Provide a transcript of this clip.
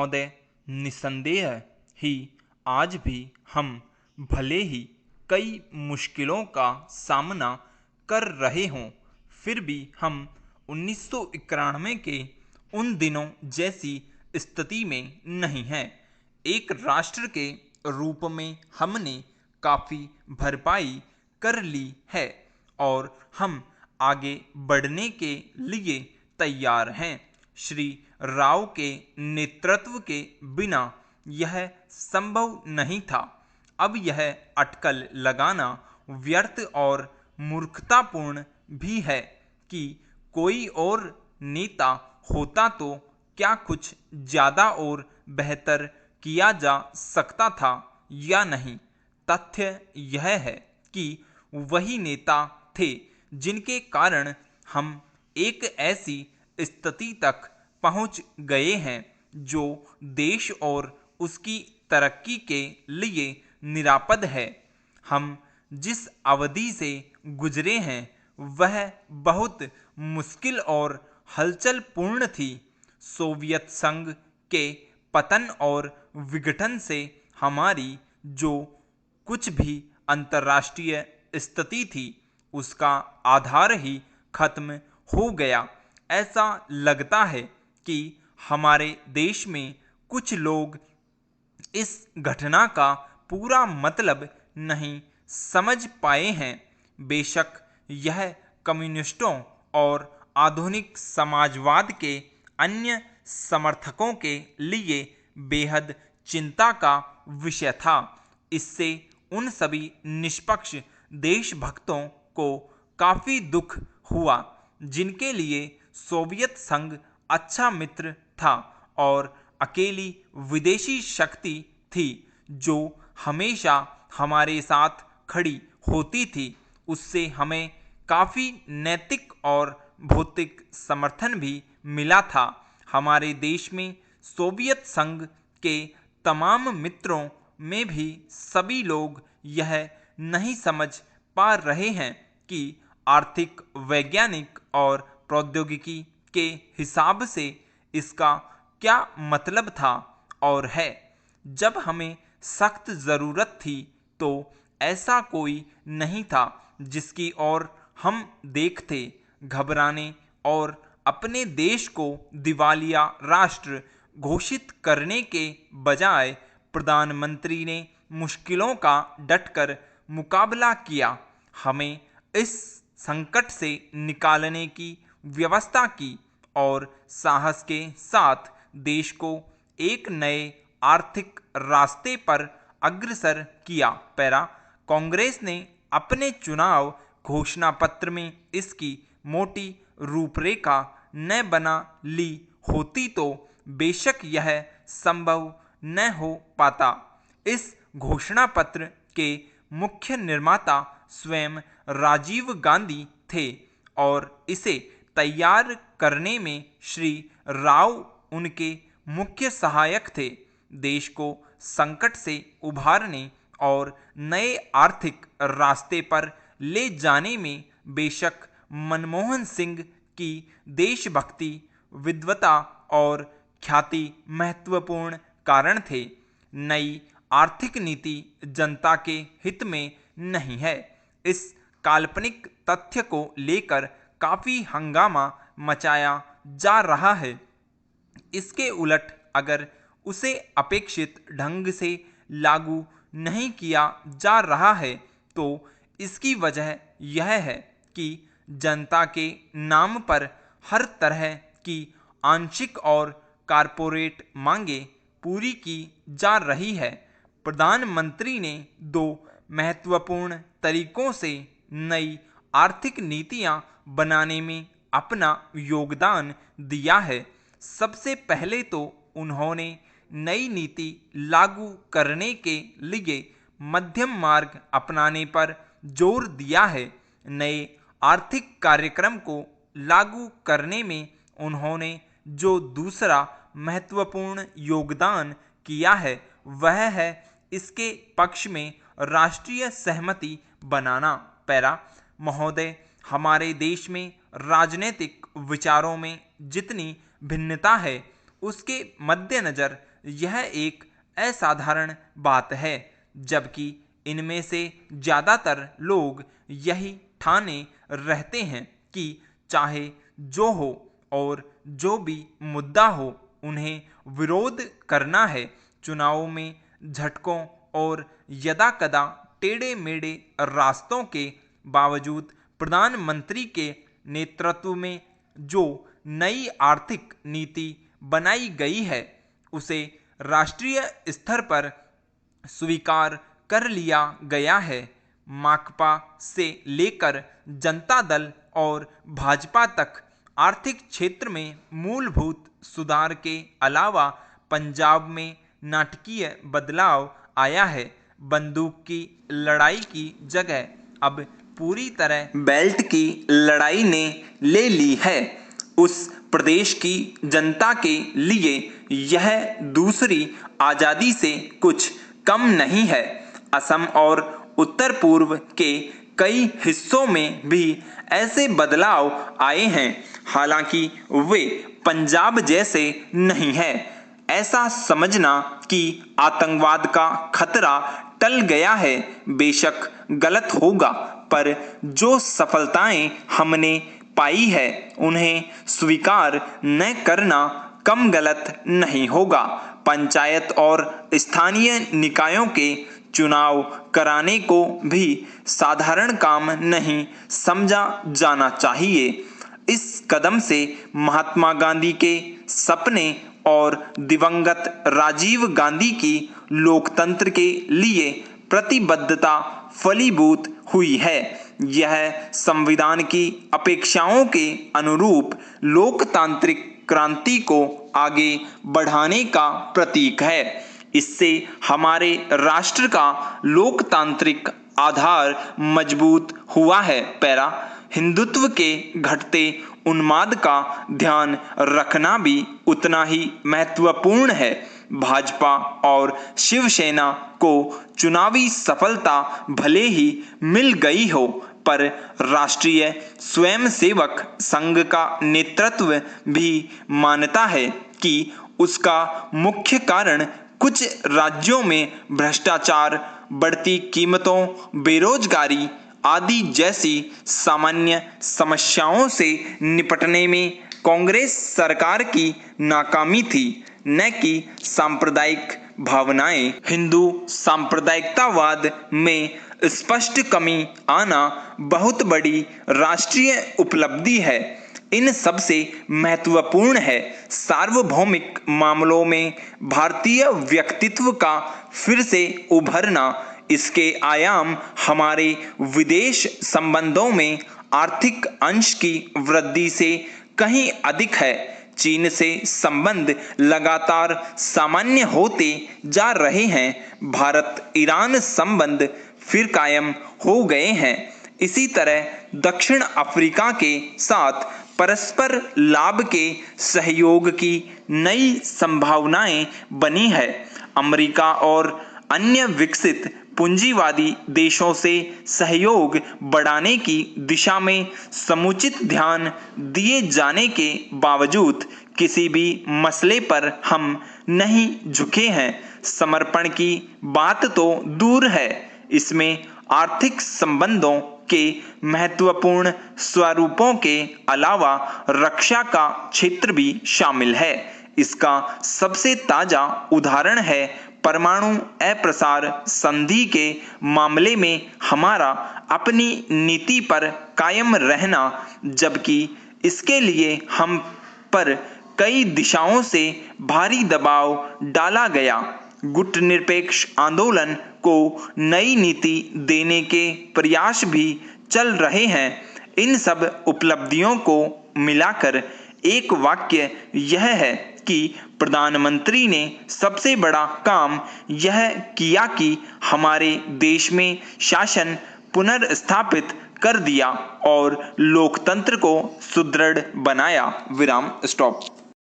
महोदय, निस्संदेह ही आज भी हम भले ही कई मुश्किलों का सामना कर रहे हों, फिर भी हम 1991 के उन दिनों जैसी स्थिति में नहीं हैं। एक राष्ट्र के रूप में हमने काफ़ी भरपाई कर ली है और हम आगे बढ़ने के लिए तैयार हैं। श्री राव के नेतृत्व के बिना यह संभव नहीं था। अब यह अटकल लगाना व्यर्थ और मूर्खतापूर्ण भी है कि कोई और नेता होता तो क्या कुछ ज़्यादा और बेहतर किया जा सकता था या नहीं। तथ्य यह है कि वही नेता थे जिनके कारण हम एक ऐसी स्थिति तक पहुंच गए हैं जो देश और उसकी तरक्की के लिए निरापद है। हम जिस अवधि से गुजरे हैं वह बहुत मुश्किल और हलचलपूर्ण थी। सोवियत संघ के पतन और विघटन से हमारी जो कुछ भी अंतर्राष्ट्रीय स्थिति थी उसका आधार ही खत्म हो गया। ऐसा लगता है कि हमारे देश में कुछ लोग इस घटना का पूरा मतलब नहीं समझ पाए हैं। बेशक यह कम्युनिस्टों और आधुनिक समाजवाद के अन्य समर्थकों के लिए बेहद चिंता का विषय था। इससे उन सभी निष्पक्ष देशभक्तों को काफ़ी दुख हुआ जिनके लिए सोवियत संघ अच्छा मित्र था और अकेली विदेशी शक्ति थी जो हमेशा हमारे साथ खड़ी होती थी। उससे हमें काफ़ी नैतिक और भौतिक समर्थन भी मिला था। हमारे देश में सोवियत संघ के तमाम मित्रों में भी सभी लोग यह नहीं समझ पा रहे हैं कि आर्थिक, वैज्ञानिक और प्रौद्योगिकी के हिसाब से इसका क्या मतलब था और है। जब हमें सख्त ज़रूरत थी तो ऐसा कोई नहीं था जिसकी ओर हम देखते। घबराने और अपने देश को दिवालिया राष्ट्र घोषित करने के बजाय प्रधानमंत्री ने मुश्किलों का डटकर मुकाबला किया, हमें इस संकट से निकालने की व्यवस्था की और साहस के साथ देश को एक नए आर्थिक रास्ते पर अग्रसर किया। कांग्रेस ने अपने चुनाव घोषणा पत्र में इसकी मोटी रूपरेखा न बना ली होती तो बेशक यह संभव न हो पाता। इस घोषणा पत्र के मुख्य निर्माता स्वयं राजीव गांधी थे और इसे तैयार करने में श्री राव उनके मुख्य सहायक थे। देश को संकट से उभारने और नए आर्थिक रास्ते पर ले जाने में बेशक मनमोहन सिंह की देशभक्ति, विद्वता और ख्याति महत्वपूर्ण कारण थे। नई आर्थिक नीति जनता के हित में नहीं है। इस काल्पनिक तथ्य को लेकर काफ़ी हंगामा मचाया जा रहा है। इसके उलट अगर उसे अपेक्षित ढंग से लागू नहीं किया जा रहा है तो इसकी वजह यह है कि जनता के नाम पर हर तरह की आंशिक और कारपोरेट मांगें पूरी की जा रही है। प्रधानमंत्री ने दो महत्वपूर्ण तरीकों से नई आर्थिक नीतियां बनाने में अपना योगदान दिया है। सबसे पहले तो उन्होंने नई नीति लागू करने के लिए मध्यम मार्ग अपनाने पर जोर दिया है। नए आर्थिक कार्यक्रम को लागू करने में उन्होंने जो दूसरा महत्वपूर्ण योगदान किया है वह है इसके पक्ष में राष्ट्रीय सहमति बनाना। महोदय, हमारे देश में राजनीतिक विचारों में जितनी भिन्नता है उसके मद्देनज़र यह एक असाधारण बात है, जबकि इनमें से ज़्यादातर लोग यही ठाने रहते हैं कि चाहे जो हो और जो भी मुद्दा हो, उन्हें विरोध करना है। चुनाव में झटकों और यदाकदा टेढ़े मेढ़े रास्तों के बावजूद प्रधानमंत्री के नेतृत्व में जो नई आर्थिक नीति बनाई गई है, उसे राष्ट्रीय स्तर पर स्वीकार कर लिया गया है। माकपा से लेकर जनता दल और भाजपा तक आर्थिक क्षेत्र में मूलभूत सुधार के अलावा पंजाब में नाटकीय बदलाव आया है। बंदूक की लड़ाई की जगह अब पूरी तरह बेल्ट की लड़ाई ने ले ली है। उस प्रदेश की जनता के लिए यह दूसरी आज़ादी से कुछ कम नहीं है। असम और उत्तर पूर्व के कई हिस्सों में भी ऐसे बदलाव आए हैं, हालांकि वे पंजाब जैसे नहीं है। ऐसा समझना कि आतंकवाद का खतरा टल गया है बेशक गलत होगा, पर जो सफलताएं हमने पाई है उन्हें स्वीकार न करना कम गलत नहीं होगा। पंचायत और स्थानीय निकायों के चुनाव कराने को भी साधारण काम नहीं समझा जाना चाहिए। इस कदम से महात्मा गांधी के सपने और दिवंगत राजीव गांधी की लोकतंत्र के लिए प्रतिबद्धता फलीभूत हुई है। यह संविधान की अपेक्षाओं के अनुरूप लोकतांत्रिक क्रांति को आगे बढ़ाने का प्रतीक है। इससे हमारे राष्ट्र का लोकतांत्रिक आधार मजबूत हुआ है। पैरा हिंदुत्व के घटते उन्माद का ध्यान रखना भी उतना ही महत्वपूर्ण है। भाजपा और शिवसेना को चुनावी सफलता भले ही मिल गई हो, पर राष्ट्रीय स्वयंसेवक संघ का नेतृत्व भी मानता है कि उसका मुख्य कारण कुछ राज्यों में भ्रष्टाचार, बढ़ती कीमतों, बेरोजगारी आदि जैसी सामान्य समस्याओं से निपटने में कांग्रेस सरकार की नाकामी थी, न कि सांप्रदायिक भावनाएं। हिंदू सांप्रदायिकतावाद में स्पष्ट कमी आना बहुत बड़ी राष्ट्रीय उपलब्धि है। इन सबसे महत्वपूर्ण है सार्वभौमिक मामलों में भारतीय व्यक्तित्व का फिर से उभरना। इसके आयाम हमारे विदेश संबंधों में आर्थिक अंश की वृद्धि से कहीं अधिक है। चीन से संबंध लगातार सामान्य होते जा रहे हैं। भारत ईरान संबंध फिर कायम हो गए हैं। इसी तरह दक्षिण अफ्रीका के साथ परस्पर लाभ के सहयोग की नई संभावनाएं बनी है। अमेरिका और अन्य विकसित पूंजीवादी देशों से सहयोग बढ़ाने की दिशा में समुचित ध्यान दिए जाने के बावजूद किसी भी मसले पर हम नहीं झुके हैं। समर्पण की बात तो दूर है, इसमें आर्थिक संबंधों के महत्वपूर्ण स्वरूपों के अलावा रक्षा का क्षेत्र भी शामिल है। इसका सबसे ताजा उदाहरण है परमाणु अप्रसार संधि के मामले में हमारा अपनी नीति पर कायम रहना, जबकि इसके लिए हम पर कई दिशाओं से भारी दबाव डाला गया। गुटनिरपेक्ष आंदोलन को नई नीति देने के प्रयास भी चल रहे हैं। इन सब उपलब्धियों को मिलाकर एक वाक्य यह है कि प्रधानमंत्री ने सबसे बड़ा काम यह किया कि हमारे देश में शासन पुनर्स्थापित कर दिया और लोकतंत्र को सुदृढ़ बनाया। विराम स्टॉप।